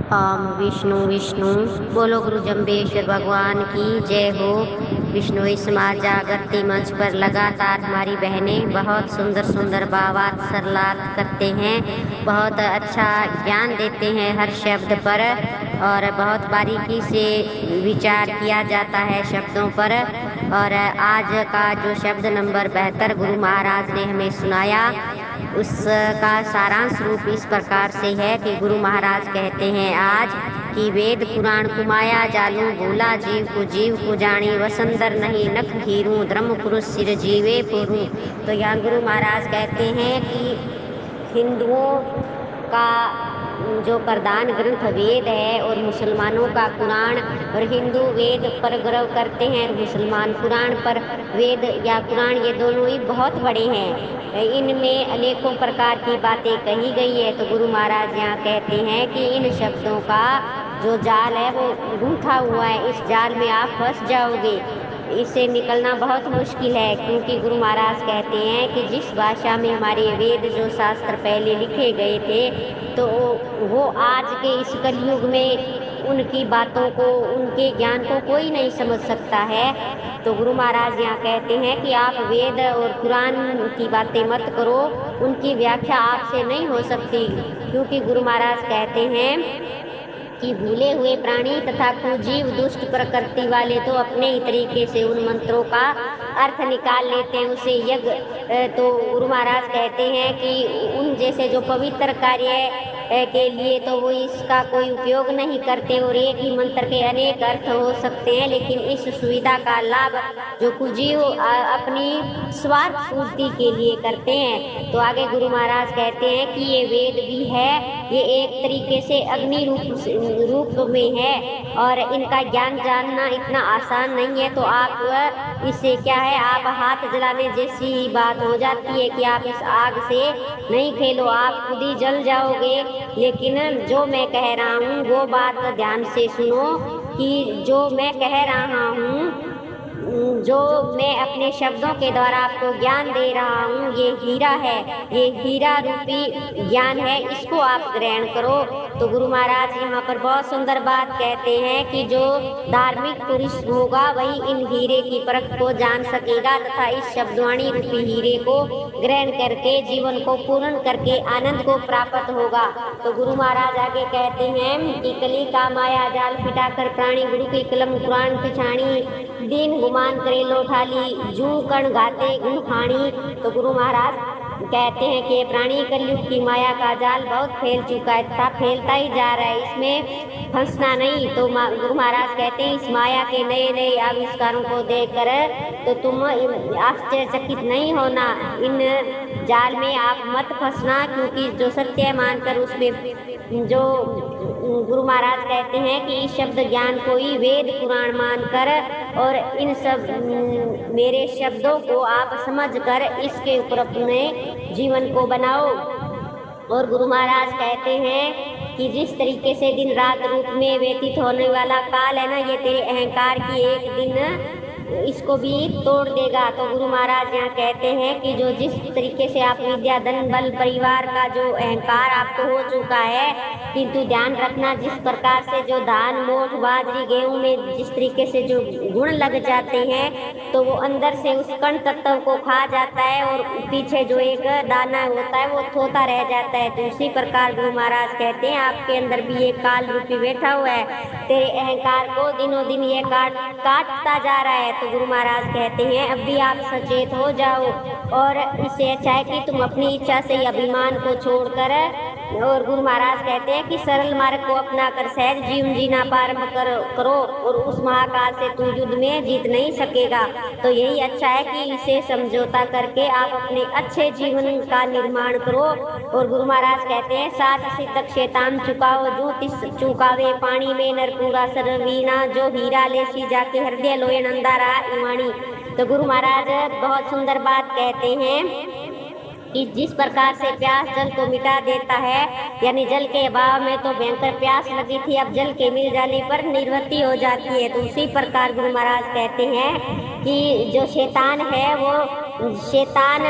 ओम विष्णु विष्णु। बोलो गुरु जम्बेश्वर भगवान की जय हो। विष्णु समाज जागृति मंच पर लगातार हमारी बहनें बहुत सुंदर सुंदर भावार्थ सरलार्थ करते हैं, बहुत अच्छा ज्ञान देते हैं हर शब्द पर, और बहुत बारीकी से विचार किया जाता है शब्दों पर। और आज का जो शब्द नंबर 72 गुरु महाराज ने हमें सुनाया, उसका सारांश रूप इस प्रकार से है कि गुरु महाराज कहते हैं आज कि वेद पुराण कुमाया जालू भूला जीव को जानी वसंदर नहीं नख हीरू धर्म पुरुष सिर जीवे पुरु। तो यहाँ गुरु महाराज कहते हैं कि हिंदुओं का जो प्रधान ग्रंथ वेद है और मुसलमानों का कुरान, और हिंदू वेद पर गर्व करते हैं और मुसलमान कुरान पर। वेद या कुरान ये दोनों ही बहुत बड़े हैं, इनमें अनेकों प्रकार की बातें कही गई है। तो गुरु महाराज यहाँ कहते हैं कि इन शब्दों का जो जाल है वो गूंथा हुआ है, इस जाल में आप फंस जाओगे, इससे निकलना बहुत मुश्किल है। क्योंकि गुरु महाराज कहते हैं कि जिस भाषा में हमारे वेद जो शास्त्र पहले लिखे गए थे, तो वो आज के इस कलयुग में उनकी बातों को, उनके ज्ञान को कोई नहीं समझ सकता है। तो गुरु महाराज यहाँ कहते हैं कि आप वेद और कुरान की बातें मत करो, उनकी व्याख्या आपसे नहीं हो सकती। क्योंकि गुरु महाराज कहते हैं कि भूले हुए प्राणी तथा कुजीव दुष्ट प्रकृति वाले तो अपने ही तरीके से उन मंत्रों का अर्थ निकाल लेते हैं, उसे यज्ञ। तो गुरु महाराज कहते हैं कि उन जैसे जो पवित्र कार्य के लिए तो वो इसका कोई उपयोग नहीं करते, और एक ही मंत्र के अनेक अर्थ हो सकते हैं, लेकिन इस सुविधा का लाभ जो कुजीव अपनी स्वार्थ पूर्ति के लिए करते हैं। तो आगे गुरु महाराज कहते हैं कि ये वेद भी है, ये एक तरीके से अग्नि रूप में है, और इनका ज्ञान जानना इतना आसान नहीं है। तो आप इससे क्या है, आप हाथ जलाने जैसी ही बात हो जाती है कि आप इस आग से नहीं खेलो, आप खुद ही जल जाओगे। लेकिन जो मैं कह रहा हूँ वो बात ध्यान से सुनो कि जो मैं कह रहा हूँ, जो मैं अपने शब्दों के द्वारा आपको ज्ञान दे रहा हूँ, ये हीरा है, ये हीरा रूपी ज्ञान है, इसको आप ग्रहण करो। तो गुरु महाराज यहाँ पर बहुत सुंदर बात कहते हैं कि जो धार्मिक पुरुष होगा वही इन हीरे की परख को जान सकेगा तथा इस शब्दवाणी रूपी हीरे को ग्रहण करके जीवन को पूर्ण करके आनंद को प्राप्त होगा। तो गुरु महाराज आगे कहते हैं कि कली का माया जाल फिटाकर प्राणी गुरु की कलम कुरान पिछाणी दीन गुमान करे लोठाली जू कण गाते गुण खाणी। तो गुरु महाराज कहते हैं कि प्राणी कलयुग की माया का जाल बहुत फैल चुका है तथा फैलता ही जा रहा है, इसमें फंसना नहीं। तो गुरु महाराज कहते हैं इस माया के नए नए आविष्कारों को देखकर तो तुम आश्चर्यचकित नहीं होना, इन जाल में आप मत फंसना। क्योंकि जो सत्य मानकर उसमें जो गुरु महाराज कहते हैं कि इस शब्द ज्ञान को ही वेद पुराण मानकर और इन सब मेरे शब्दों को आप समझकर इसके ऊपर अपने जीवन को बनाओ। और गुरु महाराज कहते हैं कि जिस तरीके से दिन रात रूप में व्यतीत होने वाला काल है ना, ये तेरे अहंकार की एक दिन इसको भी तोड़ देगा। तो गुरु महाराज यहाँ कहते हैं कि जो जिस तरीके से आप विद्या धन बल परिवार का जो अहंकार आपको हो चुका है, किंतु ध्यान रखना जिस प्रकार से जो धान मोठ बाजरी गेहूं में जिस तरीके से जो गुण लग जाते हैं तो वो अंदर से उस कण तत्व को खा जाता है और पीछे जो एक दाना होता है वो थोता रह जाता है। तो इसी प्रकार गुरु महाराज कहते हैं आपके अंदर भी ये काल रूपी बैठा हुआ है, तेरे अहंकार को दिनों दिन ये काटता जा रहा है। तो गुरु महाराज कहते हैं अब भी आप सचेत हो जाओ, और इससे अच्छा है कि तुम अपनी इच्छा से अभिमान को छोड़कर, और गुरु महाराज कहते हैं कि सरल मार्ग को अपना कर सहज जीवन जीना प्रारंभ करो, और उस महाकाल से तू युद्ध में जीत नहीं सकेगा। तो यही अच्छा है कि इसे समझौता करके आप अपने अच्छे जीवन का निर्माण करो। और गुरु महाराज कहते हैं सात सिद्धक शैतान चुकाओ जो तिस चुकावे पानी में नरपूरा सरवीना जो हीरा लेसी जाके हृदय लोय नंदारा इवाणी। तो गुरु महाराज बहुत सुंदर बात कहते हैं कि जिस प्रकार से प्यास जल को मिटा देता है, यानी जल के अभाव में तो भयंकर प्यास लगी थी, अब जल के मिल जाने पर निवृत्ति हो जाती है। तो उसी प्रकार गुरु महाराज कहते हैं कि जो शैतान है वो शैतान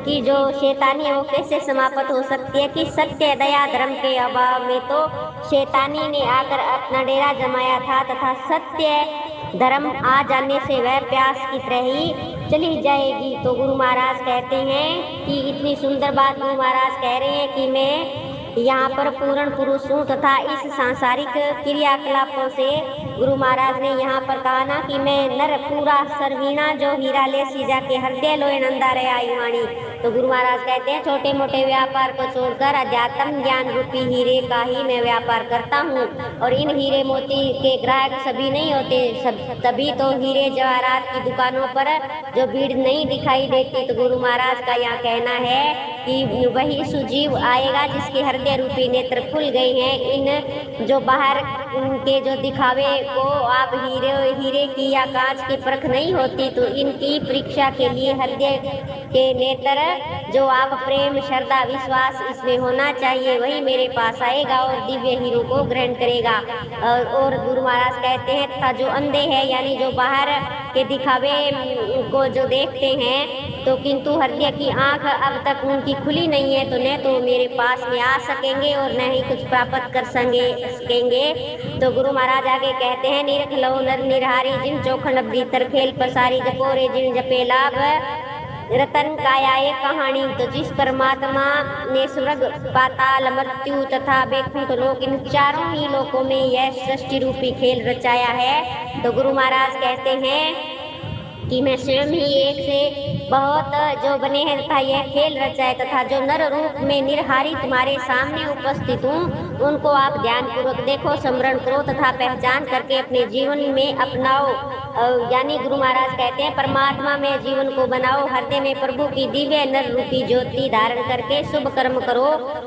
की जो शैतानी है वो कैसे समाप्त हो सकती है कि सत्य दया धर्म के अभाव में तो शैतानी ने आकर अपना डेरा जमाया था, तथा सत्य धर्म आ जाने से वह प्यास की तरह ही चली जाएगी। तो गुरु महाराज कहते हैं कि इतनी सुंदर बात गुरु महाराज कह रहे हैं कि मैं यहाँ पर पूर्ण पुरुष हूँ, तथा इस सांसारिक क्रियाकलापों से गुरु महाराज ने यहाँ पर कहा ना कि मैं नर पूरा सरवीणा जो हीरा ले सीजा के हृदय लोए नंदा रे आई वाणी। तो गुरु महाराज कहते हैं छोटे मोटे व्यापार को छोड़कर अध्यात्म ज्ञान रूपी हीरे का ही मैं व्यापार करता हूँ, और इन हीरे मोती के ग्राहक सभी नहीं होते, तभी तो हीरे जवाहरात की दुकानों पर जो भीड़ नहीं दिखाई देती। तो गुरु महाराज का यहाँ कहना है कि वही सुजीव आएगा जिसके हृदय रूपी नेत्र खुल गए हैं। इन जो बाहर के जो दिखावे को आप हीरे की या कांच की परख नहीं होती, तो इनकी परीक्षा के लिए हृदय के नेत्र जो आप प्रेम श्रद्धा विश्वास इसमें होना चाहिए, वही मेरे पास आएगा और दिव्य हीरो को ग्रहण करेगा। और गुरु महाराज कहते हैं तथा जो अंधे हैं, यानी जो बाहर के दिखावे को जो देखते हैं, तो किंतु हृदय की आंख अब तक उनकी खुली नहीं है, तो न तो मेरे पास में आ सकेंगे और न ही कुछ प्राप्त कर सकेंगे। तो गुरु महाराज आगे कहते हैं निरख लो नर निरहारी जिन चौखंड भीतर खेल पसारी जपोरे जिन जपे लाभ रतन काया एक कहानी। तो जिस परमात्मा ने स्वर्ग पाताल मृत्यु तथा वैकुंठ लोक इन चारों ही लोकों में यह सृष्टि रूपी खेल रचाया है, तो गुरु महाराज कहते हैं कि मैं स्वयं ही एक से बहुत जो बने हैं तथा यह खेल रचाए, तथा जो नर रूप में निर्हारी तुम्हारे सामने उपस्थित हूँ, उनको आप ध्यान पूर्वक देखो, स्मरण करो तथा पहचान करके अपने जीवन में अपनाओ। यानी गुरु महाराज कहते हैं परमात्मा में जीवन को बनाओ, हृदय में प्रभु की दिव्य नर रूपी ज्योति धारण करके शुभ कर्म करो।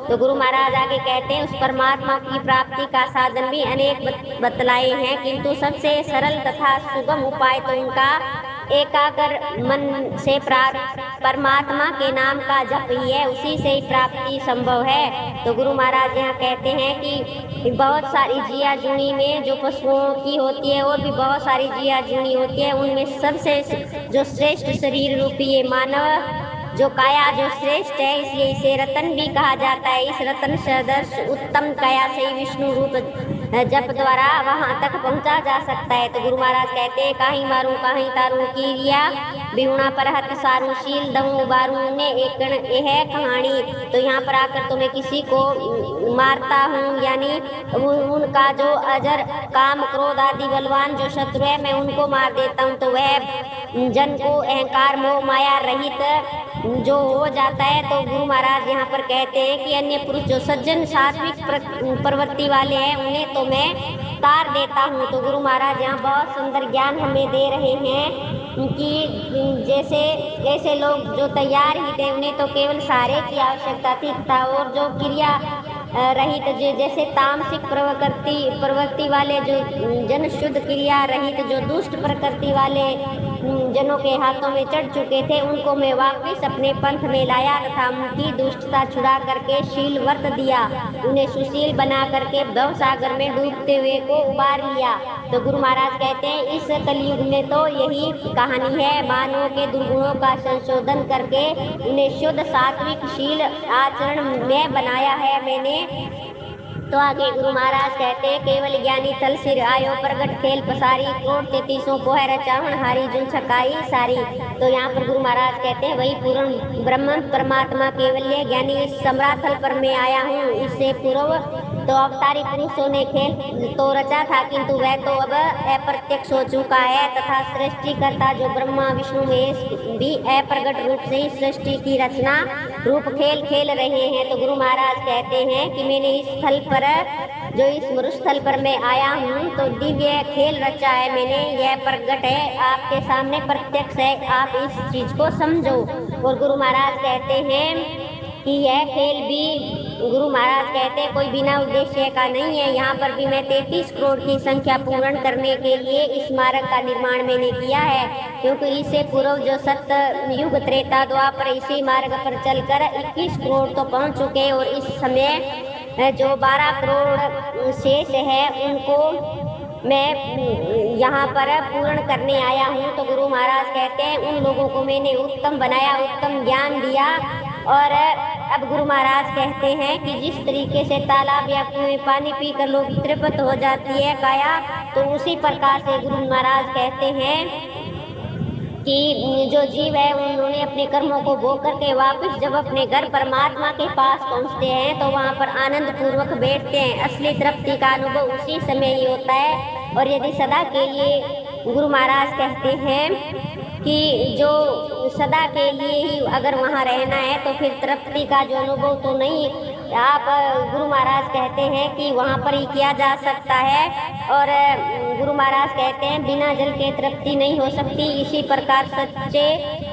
तो गुरु महाराज आगे कहते हैं उस परमात्मा की प्राप्ति का साधन भी अनेक बतलाए हैं, किंतु सबसे सरल तथा सुगम उपाय तो उनका एकाग्र मन से परमात्मा के नाम का जप ही है, उसी से ही प्राप्ति संभव है। तो गुरु महाराज यहाँ कहते हैं कि बहुत सारी जिया जुनी में जो पशुओं की होती है और भी बहुत सारी जिया जुनी होती है, उनमें सबसे जो श्रेष्ठ शरीर रूपी ये मानव जो काया जो श्रेष्ठ है, इसलिए इसे रतन भी कहा जाता है। इस रतन सदृश उत्तम काया से ही विष्णु रूप जप द्वारा वहां तक पहुंचा जा सकता है। तो गुरु महाराज कहते हैं काहीं मारू काहीं तारू की रिया बिहुणा पर हत सारू शील दऊ बारू ने एक यह कहानी। तो यहाँ पर आकर तो मैं किसी को मारता हूँ, यानी उनका जो अजर काम क्रोध आदि बलवान जो शत्रु है मैं उनको मार देता हूँ, तो वह जन को अहंकार मोह माया रहित जो हो जाता है। तो गुरु महाराज यहाँ पर कहते हैं कि अन्य पुरुष जो सज्जन सात्विक प्रवृत्ति वाले हैं उन्हें तो मैं तार देता हूँ। तो गुरु महाराज यहाँ बहुत सुंदर ज्ञान हमें दे रहे हैं कि जैसे ऐसे लोग जो तैयार ही थे उन्हें तो केवल सहारे की आवश्यकता थी, और जो क्रिया रहित जैसे तामसिक प्रवृत्ति वाले जो जन शुद्ध क्रिया रहित जो दुष्ट प्रकृति वाले जनों के हाथों में चढ़ चुके थे, उनको मैं वापस अपने पंथ में लाया तथा उनकी दुष्टता छुड़ा करके शील व्रत दिया, उन्हें सुशील बना करके भव सागर में डूबते हुए को उबार लिया। तो गुरु महाराज कहते हैं इस कलयुग में तो यही कहानी है, मानवों के दुर्गुणों का संशोधन करके उन्हें शुद्ध सात्विक शील आचरण में बनाया है मैंने। तो आगे गुरु महाराज कहते हैं केवल ज्ञानी तल सिर आयो प्रगट खेल पसारी कोट 33 पोहर चावण हारी जुन छकाई सारी। तो यहाँ पर गुरु महाराज कहते हैं वही पूर्ण ब्रह्म परमात्मा केवल्य ज्ञानी इस सम्राथल पर मैं आया हूँ। इससे पूर्व तो अवतारी पुरुषों ने खेल तो रचा था, किंतु वह तो अब अप्रत्यक्ष हो चुका है, तथा सृष्टिकर्ता जो ब्रह्मा विष्णु महेश भी अप्रगट रूप से ही सृष्टि की रचना रूप खेल खेल रहे हैं। तो गुरु महाराज कहते हैं कि मैंने इस स्थल पर जो इस मरुस्थल पर मैं आया हूँ तो दिव्य खेल रचा है मैंने, यह प्रगट है आपके सामने प्रत्यक्ष है, आप इस चीज को समझो। और गुरु महाराज कहते हैं कि यह खेल भी गुरु महाराज कहते हैं कोई बिना उद्देश्य का नहीं है। यहाँ पर भी मैं 33 करोड़ की संख्या पूर्ण करने के लिए इस स्मारक का निर्माण मैंने किया है, क्योंकि इससे पूर्व जो सत्य युग त्रेता द्वापर इसी मार्ग पर चलकर 21 करोड़ तो पहुँच चुके और इस समय जो 12 करोड़ शेष है उनको मैं यहाँ पर पूर्ण करने आया हूँ। तो गुरु महाराज कहते हैं उन लोगों को मैंने उत्तम बनाया, उत्तम ज्ञान दिया। और अब गुरु महाराज कहते हैं कि जिस तरीके से तालाब या कुएं में पानी पीकर लोग तृप्त हो जाती है काया, तो उसी प्रकार से गुरु महाराज कहते हैं कि जो जीव है उन्होंने अपने कर्मों को भोग करके वापस जब अपने घर परमात्मा के पास पहुंचते हैं तो वहां पर आनंद पूर्वक बैठते हैं। असली तृप्ति का अनुभव उसी समय ही होता है। और यदि सदा के लिए गुरु महाराज कहते हैं कि जो सदा के लिए ही अगर वहाँ रहना है तो फिर तृप्ति का जो अनुभव तो नहीं, आप गुरु महाराज कहते हैं कि वहाँ पर ही किया जा सकता है। और गुरु महाराज कहते हैं बिना जल के तृप्ति नहीं हो सकती। इसी प्रकार सच्चे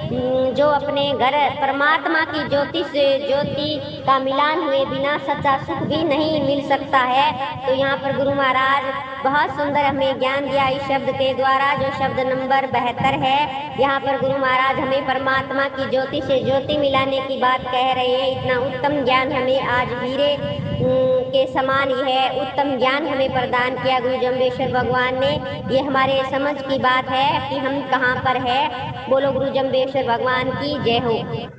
जो अपने घर परमात्मा की ज्योति से ज्योति का मिलान हुए बिना सच्चा सुख भी नहीं मिल सकता है। तो यहाँ पर गुरु महाराज बहुत सुंदर हमें ज्ञान दिया इस शब्द के द्वारा, जो शब्द नंबर 72 है। यहाँ पर गुरु महाराज हमें परमात्मा की ज्योति से ज्योति मिलाने की बात कह रहे हैं। इतना उत्तम ज्ञान हमें आज हीरे के समान ही है, उत्तम ज्ञान हमें प्रदान किया गुरु जम्बेश्वर भगवान ने। ये हमारे समझ की बात है कि हम कहाँ पर है। बोलो गुरु जम्बेश्वर भगवान की जय हो।